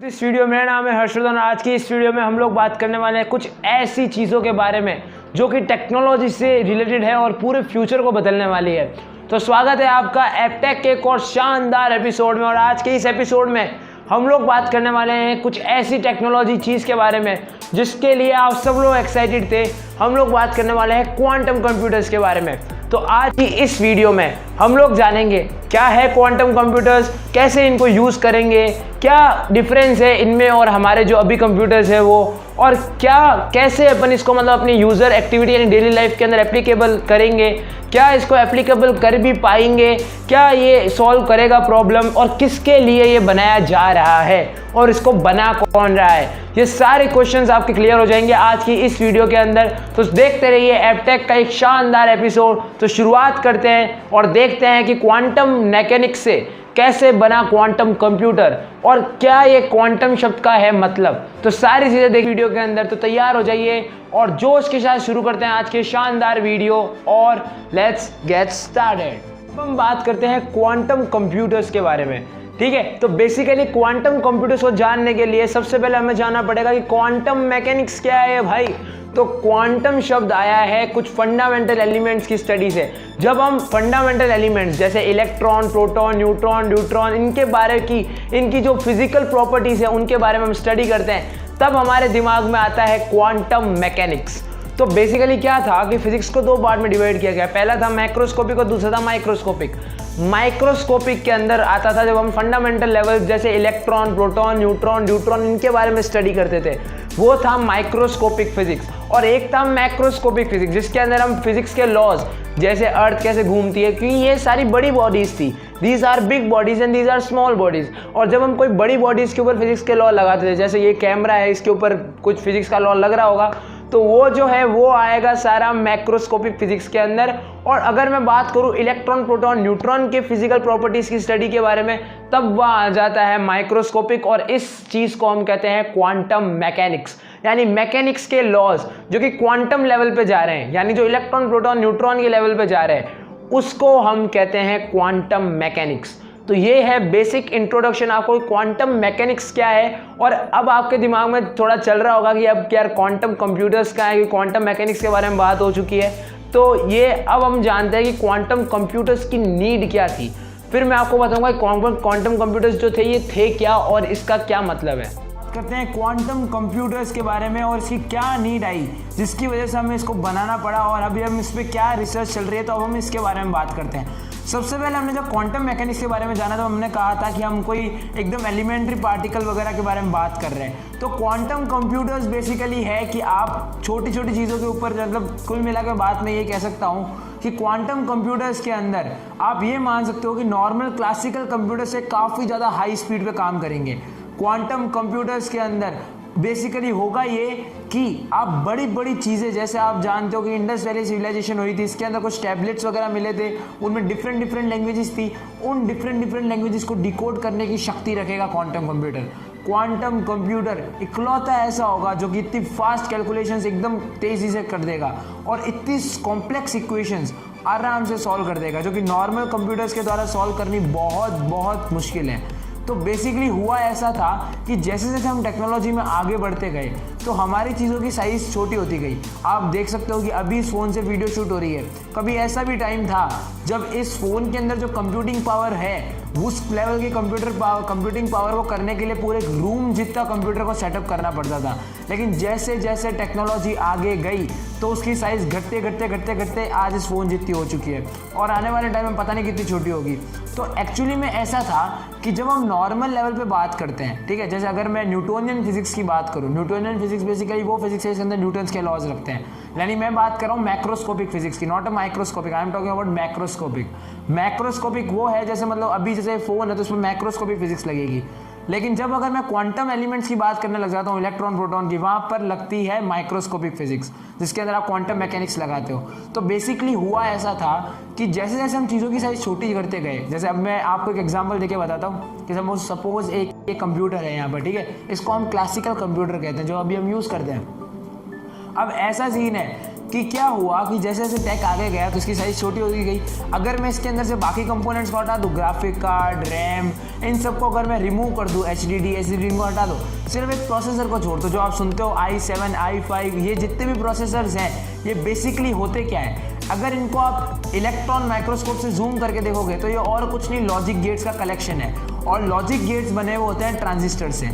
इस वीडियो मेरा नाम है हर्षवर्धन। आज की इस वीडियो में हम लोग बात करने वाले हैं कुछ ऐसी चीज़ों के बारे में जो कि टेक्नोलॉजी से रिलेटेड है और पूरे फ्यूचर को बदलने वाली है। तो स्वागत है आपका एपटेक के एक और शानदार एपिसोड में। और आज के इस एपिसोड में हम लोग बात करने वाले हैं कुछ ऐसी टेक्नोलॉजी चीज़ के बारे में जिसके लिए आप सब लोग एक्साइटेड थे। हम लोग बात करने वाले हैं क्वांटम कंप्यूटर्स के बारे में। तो आज की इस वीडियो में हम लोग जानेंगे क्या है क्वांटम कंप्यूटर्स, कैसे इनको यूज़ करेंगे, क्या डिफरेंस है इनमें और हमारे जो अभी कंप्यूटर्स है वो, और क्या कैसे अपन इसको मतलब अपनी यूज़र एक्टिविटी यानी डेली लाइफ के अंदर एप्लीकेबल करेंगे, क्या इसको एप्लीकेबल कर भी पाएंगे, क्या ये सॉल्व करेगा प्रॉब्लम, और किसके लिए ये बनाया जा रहा है और इसको बना कौन रहा है। ये सारे क्वेश्चंस आपके क्लियर हो जाएंगे आज की इस वीडियो के अंदर। तो देखते रहिए एपटेक का एक शानदार एपिसोड। तो शुरुआत करते हैं और देखते हैं कि क्वांटम मैकेनिक्स से कैसे बना क्वांटम कंप्यूटर और क्या ये क्वांटम शब्द का है मतलब। तो सारी चीज़ें देख वीडियो के अंदर। तो तैयार हो जाइए और जोश के साथ शुरू करते हैं आज के शानदार वीडियो और लेट्स गेट स्टार्टेड। हम बात करते हैं क्वांटम कंप्यूटर्स के बारे में, ठीक है। तो बेसिकली क्वांटम कंप्यूटर्स को जानने के लिए सबसे पहले हमें जानना पड़ेगा कि क्वांटम मैकेनिक्स क्या है भाई। तो क्वांटम शब्द आया है कुछ फंडामेंटल एलिमेंट्स की स्टडी से। जब हम फंडामेंटल एलिमेंट्स जैसे इलेक्ट्रॉन, प्रोटॉन, न्यूट्रॉन, ड्यूट्रॉन इनके बारे की इनकी जो फिजिकल प्रॉपर्टीज है उनके बारे में हम स्टडी करते हैं, तब हमारे दिमाग में आता है क्वांटम मैकेनिक्स। तो बेसिकली क्या था कि फिजिक्स को दो पार्ट में डिवाइड किया गया। पहला था मैक्रोस्कोपिक और दूसरा था माइक्रोस्कोपिक। माइक्रोस्कोपिक के अंदर आता था जब हम फंडामेंटल लेवल जैसे इलेक्ट्रॉन, प्रोटॉन, न्यूट्रॉन, ड्यूट्रॉन इनके बारे में स्टडी करते थे, वो था माइक्रोस्कोपिक फिजिक्स। और एक था मैक्रोस्कोपिक फिजिक्स जिसके अंदर हम फिजिक्स के लॉज जैसे अर्थ कैसे घूमती है, क्योंकि ये सारी बड़ी बॉडीज थी, these are big bodies and these are small bodies. और जब हम कोई बड़ी बॉडीज के ऊपर फिजिक्स के लॉ लगाते थे, जैसे ये कैमरा है इसके ऊपर कुछ फिजिक्स का लॉ लग रहा होगा, तो वो जो है वो आएगा सारा मैक्रोस्कोपिक फिजिक्स के अंदर। और अगर मैं बात करूं इलेक्ट्रॉन, प्रोटॉन, न्यूट्रॉन के फिजिकल प्रॉपर्टीज की स्टडी के बारे में, तब वह आ जाता है माइक्रोस्कोपिक। और इस चीज को हम कहते हैं क्वांटम मैकेनिक्स, यानी मैकेनिक्स के लॉज जो कि क्वांटम लेवल पे जा रहे हैं, यानी जो इलेक्ट्रॉन, प्रोटॉन, न्यूट्रॉन के लेवल पे जा रहे हैं, उसको हम कहते हैं क्वांटम मैकेनिक्स। तो ये है बेसिक इंट्रोडक्शन आपको क्वांटम मैकेनिक्स क्या है। और अब आपके दिमाग में थोड़ा चल रहा होगा कि अब क्या क्वांटम कंप्यूटर्स का है, कि क्वांटम मैकेनिक्स के बारे में बात हो चुकी है। तो ये अब हम जानते हैं कि क्वांटम कंप्यूटर्स की नीड क्या थी। फिर मैं आपको बताऊंगा क्वांटम कंप्यूटर्स जो थे ये थे क्या और इसका क्या मतलब है। करते हैं क्वांटम कंप्यूटर्स के बारे में और इसकी क्या नीड आई जिसकी वजह से हमें इसको बनाना पड़ा, और अभी हम इस पर क्या रिसर्च चल रही है, तो अब हम इसके बारे में बात करते हैं। सबसे पहले हमने जब क्वांटम मैकेनिक्स के बारे में जाना तो हमने कहा था कि हम कोई एकदम एलिमेंट्री पार्टिकल वगैरह के बारे में बात कर रहे हैं। तो क्वांटम कंप्यूटर्स बेसिकली है कि आप छोटी छोटी चीज़ों के ऊपर, मतलब कुल मिलाकर बात मैं ये कह सकता हूँ कि क्वांटम कंप्यूटर्स के अंदर आप ये मान सकते हो कि नॉर्मल क्लासिकल कंप्यूटर से काफ़ी ज़्यादा हाई स्पीड पे काम करेंगे। क्वांटम कंप्यूटर्स के अंदर बेसिकली होगा ये कि आप बड़ी बड़ी चीज़ें, जैसे आप जानते हो कि इंडस वैली सिविलाइजेशन हुई थी, इसके अंदर कुछ टैबलेट्स वगैरह मिले थे, उनमें डिफरेंट लैंग्वेजेस थी, उन डिफरेंट लैंग्वेजेस को डिकोड करने की शक्ति रखेगा क्वांटम कंप्यूटर। क्वांटम कंप्यूटर इकलौता ऐसा होगा जो कि इतनी फास्ट कैलकुलेशंस एकदम तेज़ी से कर देगा और इतनी कॉम्प्लेक्स इक्वेशंस आराम से सॉल्व कर देगा, जो कि नॉर्मल कंप्यूटर्स के द्वारा सॉल्व करनी बहुत मुश्किल है। तो बेसिकली हुआ ऐसा था कि जैसे जैसे हम टेक्नोलॉजी में आगे बढ़ते गए तो हमारी चीज़ों की साइज़ छोटी होती गई। आप देख सकते हो कि अभी इस फ़ोन से वीडियो शूट हो रही है, कभी ऐसा भी टाइम था जब इस फ़ोन के अंदर जो कंप्यूटिंग पावर है उस लेवल की कंप्यूटिंग पावर को करने के लिए पूरे रूम जितना कंप्यूटर को सेटअप करना पड़ता था। लेकिन जैसे जैसे टेक्नोलॉजी आगे गई तो उसकी साइज़ घटते आज इस फ़ोन जितनी हो चुकी है और आने वाले टाइम में पता नहीं कितनी छोटी होगी। तो एक्चुअली में ऐसा था कि जब हम नॉर्मल लेवल पे बात करते हैं, ठीक है, जैसे अगर मैं न्यूटोनियन फिजिक्स की बात करूँ, न्यूटोनियन फिजिक्स बेसिकली वो फिजिक्स है जिसके अंदर न्यूटन्स के लॉज रखते हैं, यानी मैं बात कर रहा हूँ मैक्रोस्कोपिक फिजिक्स की, not a microscopic, I am talking about macroscopic. Macroscopic वो है जैसे मतलब अभी जैसे फ़ोन है तो उसमें मैक्रोस्कोपिक फिजिक्स लगेगी। लेकिन जब अगर मैं क्वांटम एलिमेंट्स की बात करने लग जाता हूँ, इलेक्ट्रॉन, प्रोटॉन की, वहाँ पर लगती है माइक्रोस्कोपिक फिजिक्स जिसके अंदर आप क्वांटम मैकेनिक्स लगाते हो। तो बेसिकली हुआ ऐसा था कि जैसे जैसे हम चीज़ों की साइज छोटी करते गए, जैसे अब मैं आपको एक एग्जांपल देके बताता हूँ कि सपोज एक कंप्यूटर है यहाँ पर, ठीक है, इसको हम क्लासिकल कंप्यूटर कहते हैं जो अभी हम यूज़ करते हैं। अब ऐसा सीन है कि क्या हुआ कि जैसे जैसे टेक आगे गया तो इसकी साइज़ छोटी होती गई। अगर मैं इसके अंदर से बाकी कंपोनेंट्स को हटा दूँ, ग्राफिक कार्ड, रैम, इन सबको अगर मैं रिमूव कर दूँ, HDD को हटा दो, सिर्फ एक प्रोसेसर को छोड़ दो, जो आप सुनते हो i7, i5, ये जितने भी प्रोसेसर्स हैं ये बेसिकली होते क्या है, अगर इनको आप इलेक्ट्रॉन माइक्रोस्कोप से जूम करके देखोगे तो ये और कुछ नहीं, लॉजिक गेट्स का कलेक्शन है। और लॉजिक गेट्स बने हुए होते हैं ट्रांजिस्टर से।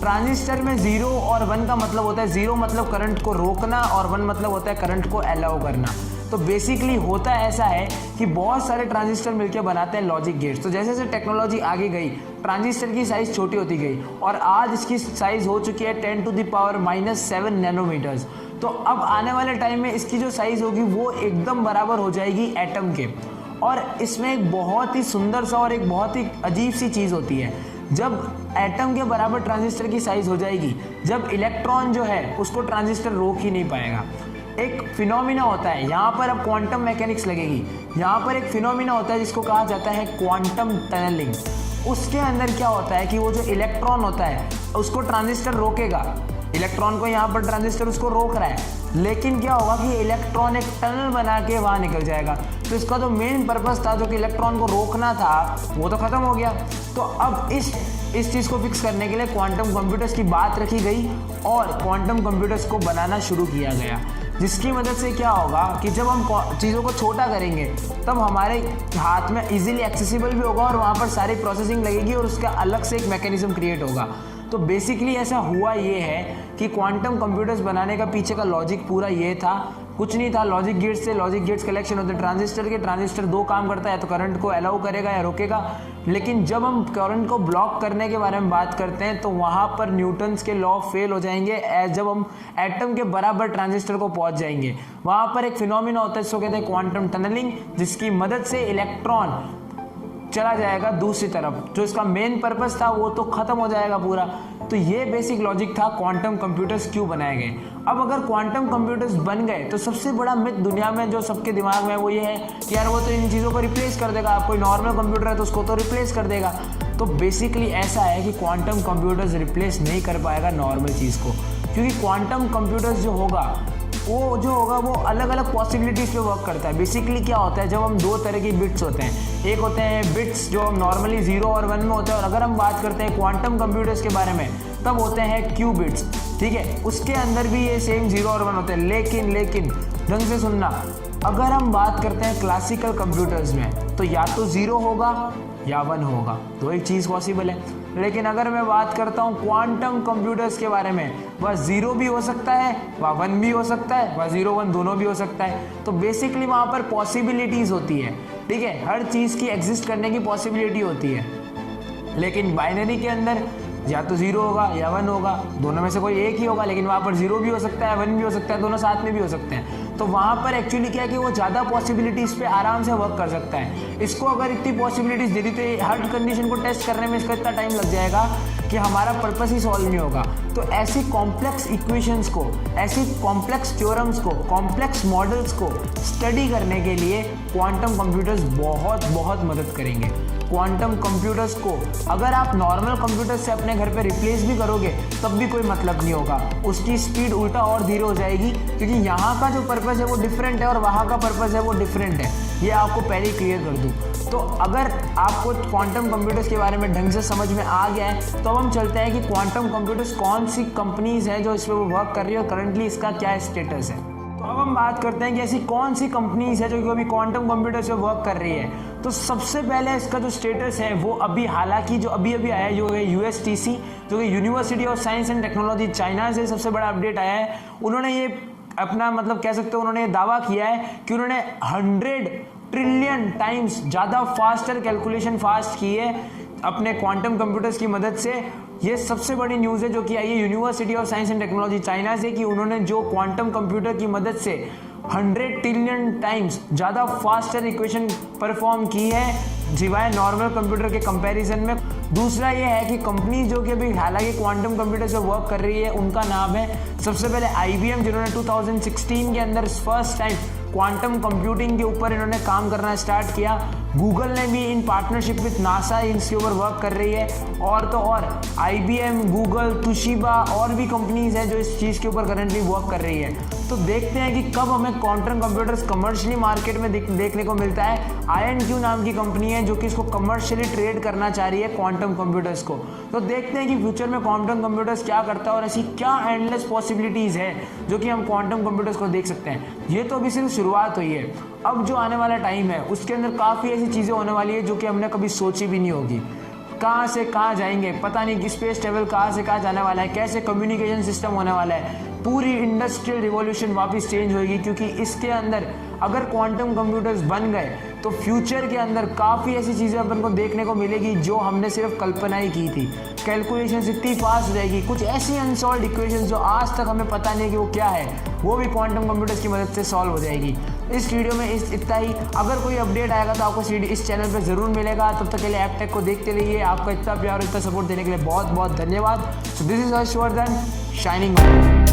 ट्रांजिस्टर में 0 और 1 का मतलब होता है, 0 मतलब करंट को रोकना और 1 मतलब होता है करंट को अलाउ करना। तो बेसिकली होता ऐसा है कि बहुत सारे ट्रांजिस्टर मिलकर बनाते हैं लॉजिक गेट्स। तो जैसे जैसे टेक्नोलॉजी आगे गई, ट्रांजिस्टर की साइज़ छोटी होती गई और आज इसकी साइज़ हो चुकी है 10⁻⁻7 नैनोमीटर्स। तो अब आने वाले टाइम में इसकी जो साइज़ होगी वो एकदम बराबर हो जाएगी एटम के। और इसमें एक बहुत ही सुंदर सा और एक बहुत ही अजीब सी चीज़ होती है, जब एटम के बराबर ट्रांजिस्टर की साइज़ हो जाएगी, जब इलेक्ट्रॉन जो है उसको ट्रांजिस्टर रोक ही नहीं पाएगा। एक फिनोमिना होता है, यहाँ पर अब क्वांटम मैकेनिक्स लगेगी, यहाँ पर एक फिनोमिना होता है जिसको कहा जाता है क्वांटम टनलिंग। उसके अंदर क्या होता है कि वो जो इलेक्ट्रॉन होता है उसको ट्रांजिस्टर रोकेगा, इलेक्ट्रॉन को यहाँ पर ट्रांजिस्टर उसको रोक रहा है, लेकिन क्या होगा कि इलेक्ट्रॉन एक टनल बना के वहाँ निकल जाएगा। तो इसका जो मेन पर्पस था, जो कि इलेक्ट्रॉन को रोकना था, वो तो ख़त्म हो गया। तो अब इस चीज़ को फिक्स करने के लिए क्वांटम कंप्यूटर्स की बात रखी गई और क्वांटम कंप्यूटर्स को बनाना शुरू किया गया, जिसकी मदद से क्या होगा कि जब हम चीज़ों को छोटा करेंगे तब हमारे हाथ में इजीली एक्सेसिबल भी होगा और वहाँ पर सारी प्रोसेसिंग लगेगी और उसका अलग से एक मैकेनिज्म क्रिएट होगा। तो बेसिकली ऐसा हुआ ये है कि क्वांटम कंप्यूटर्स बनाने का पीछे का लॉजिक पूरा ये था, कुछ नहीं था। लॉजिक गेट्स से लॉजिक गेट्स कलेक्शन होते हैं ट्रांजिस्टर के। ट्रांजिस्टर 2 काम करता है, तो करंट को अलाउ करेगा या रोकेगा। लेकिन जब हम करंट को ब्लॉक करने के बारे में बात करते हैं तो वहाँ पर न्यूटन्स के लॉ फेल हो जाएंगे। जब हम एटम के बराबर ट्रांजिस्टर को पहुँच जाएंगे, वहाँ पर एक फिनोमिना होता है जिसको कहते हैं क्वांटम टनलिंग, जिसकी मदद से इलेक्ट्रॉन चला जाएगा दूसरी तरफ। जो इसका मेन पर्पस था वो तो खत्म हो जाएगा पूरा। तो ये बेसिक लॉजिक था क्वांटम कंप्यूटर्स क्यों बनाए गए। अब अगर क्वांटम कंप्यूटर्स बन गए तो सबसे बड़ा मिथ दुनिया में जो सबके दिमाग में वो ये है कि यार वो तो इन चीज़ों को रिप्लेस कर देगा, कोई नॉर्मल कंप्यूटर है तो उसको तो रिप्लेस कर देगा। तो बेसिकली ऐसा है कि क्वांटम कंप्यूटर्स रिप्लेस नहीं कर पाएगा नॉर्मल चीज़ को, क्योंकि क्वांटम कंप्यूटर्स जो होगा वो अलग अलग पॉसिबिलिटीज़ पे वर्क करता है। बेसिकली क्या होता है, जब हम 2 तरह की बिट्स होते हैं, एक होते हैं बिट्स जो नॉर्मली 0 और 1 में होते हैं, और अगर हम बात करते हैं क्वांटम कंप्यूटर्स के बारे में तब होते हैं क्यूबिट्स, ठीक है। उसके अंदर भी ये सेम 0 और 1 होते हैं। लेकिन ढंग से सुनना, अगर हम बात करते हैं क्लासिकल कंप्यूटर्स में तो या तो 0 होगा या 1 होगा, तो एक चीज़ पॉसिबल है। लेकिन अगर मैं बात करता हूँ क्वांटम कंप्यूटर्स के बारे में, वह 0 भी हो सकता है, वह 1 भी हो सकता है, वह 0 1 दोनों भी हो सकता है। तो बेसिकली वहाँ पर पॉसिबिलिटीज़ होती है, ठीक है, हर चीज़ की एग्जिस्ट करने की पॉसिबिलिटी होती है। लेकिन बाइनरी के अंदर या तो 0 होगा या 1 होगा, दोनों में से कोई एक ही होगा। लेकिन वहाँ पर 0 भी हो सकता है, 1 भी हो सकता है, दोनों साथ में भी हो सकते हैं। तो वहाँ पर एक्चुअली क्या है कि वो ज़्यादा पॉसिबिलिटीज़ पे आराम से वर्क कर सकता है। इसको अगर इतनी पॉसिबिलिटीज़ दे दी तो हर कंडीशन को टेस्ट करने में इसका इतना टाइम लग जाएगा कि हमारा पर्पस ही सॉल्व नहीं होगा। तो ऐसी कॉम्प्लेक्स इक्वेशंस को, ऐसी कॉम्प्लेक्स थ्योरम्स को, कॉम्प्लेक्स मॉडल्स को स्टडी करने के लिए क्वांटम कंप्यूटर्स बहुत मदद करेंगे। क्वांटम कंप्यूटर्स को अगर आप नॉर्मल कंप्यूटर्स से अपने घर पे रिप्लेस भी करोगे तब भी कोई मतलब नहीं होगा, उसकी स्पीड उल्टा और धीरे हो जाएगी, क्योंकि यहाँ का जो पर्पस है वो डिफरेंट है और वहाँ का पर्पस है वो डिफरेंट है। ये आपको पहले ही क्लियर कर दूँ। तो अगर आपको क्वांटम कंप्यूटर्स के बारे में ढंग से समझ में आ गया है तो अब हम चलते हैं कि क्वांटम कंप्यूटर्स कौन सी कंपनीज हैं जो इस पर वर्क कर रही है और करंटली इसका क्या स्टेटस है। तो अब हम बात करते हैं कि ऐसी कौन सी कंपनीज है जो कि अभी क्वांटम कंप्यूटर से वर्क कर रही है। तो सबसे पहले इसका जो स्टेटस है वो अभी हालांकि जो अभी आया है, जो है USTC, जो कि university of science and technology China से सबसे बड़ा अपडेट आया है। उन्होंने ये अपना मतलब कह सकते हो उन्होंने ये दावा किया है कि उन्होंने 100 ट्रिलियन टाइम्स ज़्यादा फास्टर कैलकुलेशन फास्ट की है अपने क्वांटम कंप्यूटर्स की मदद से। ये सबसे बड़ी न्यूज़ है जो कि आई है university of science and technology China से, कि उन्होंने जो क्वांटम कंप्यूटर की मदद से 100 ट्रिलियन टाइम्स ज़्यादा फास्टर इक्वेशन परफॉर्म की है सिवाय नॉर्मल कंप्यूटर के कंपैरिजन में। दूसरा ये है कि कंपनी जो कि अभी हालांकि क्वांटम कंप्यूटर से वर्क कर रही है उनका नाम है सबसे पहले IBM, जिन्होंने 2016 के अंदर फर्स्ट टाइम क्वांटम कंप्यूटिंग के ऊपर इन्होंने काम करना स्टार्ट किया। गूगल ने भी इन पार्टनरशिप विद नासा इसके ऊपर वर्क कर रही है। और तो और IBM, गूगल, तुशिबा और भी कंपनीज हैं जो इस चीज़ के ऊपर करंटली वर्क कर रही है। तो देखते हैं कि कब हमें क्वांटम कंप्यूटर्स कमर्शियली मार्केट में देखने को मिलता है। IonQ नाम की कंपनी है जो कि इसको कमर्शियली ट्रेड करना चाह रही है क्वांटम कंप्यूटर्स को। तो देखते हैं कि फ्यूचर में क्वांटम कंप्यूटर्स क्या करता है और ऐसी क्या एंडलेस पॉसिबिलिटीज़ है जो कि हम क्वांटम कंप्यूटर्स को देख सकते हैं। ये तो अभी सिर्फ शुरुआत हुई है, अब जो आने वाला टाइम है उसके अंदर काफ़ी ऐसी चीज़ें होने वाली है जो कि हमने कभी सोची भी नहीं होगी। कहाँ से कहाँ जाएंगे पता नहीं, कि स्पेस ट्रेवल कहाँ से कहाँ जाने वाला है, कैसे कम्युनिकेशन सिस्टम होने वाला है, पूरी इंडस्ट्रियल रिवॉल्यूशन वापस चेंज होगी। क्योंकि इसके अंदर अगर क्वांटम कंप्यूटर्स बन गए तो फ्यूचर के अंदर काफ़ी ऐसी चीज़ें अपन को देखने को मिलेगी जो हमने सिर्फ कल्पना ही की थी। कैलकुलेशंस इतनी फास्ट हो जाएगी, कुछ ऐसी अनसॉल्व इक्वेशंस जो आज तक हमें पता नहीं कि वो क्या है, वो भी क्वांटम कंप्यूटर्स की मदद से सॉल्व हो जाएगी। इस वीडियो में इतना ही। अगर कोई अपडेट आएगा तो आपको इस चैनल पर ज़रूर मिलेगा। तब तक के लिए एपटेक को देखते रहिए। आपका इतना प्यार, इतना सपोर्ट देने के लिए बहुत बहुत धन्यवाद। So this is Harshvardhan shining of.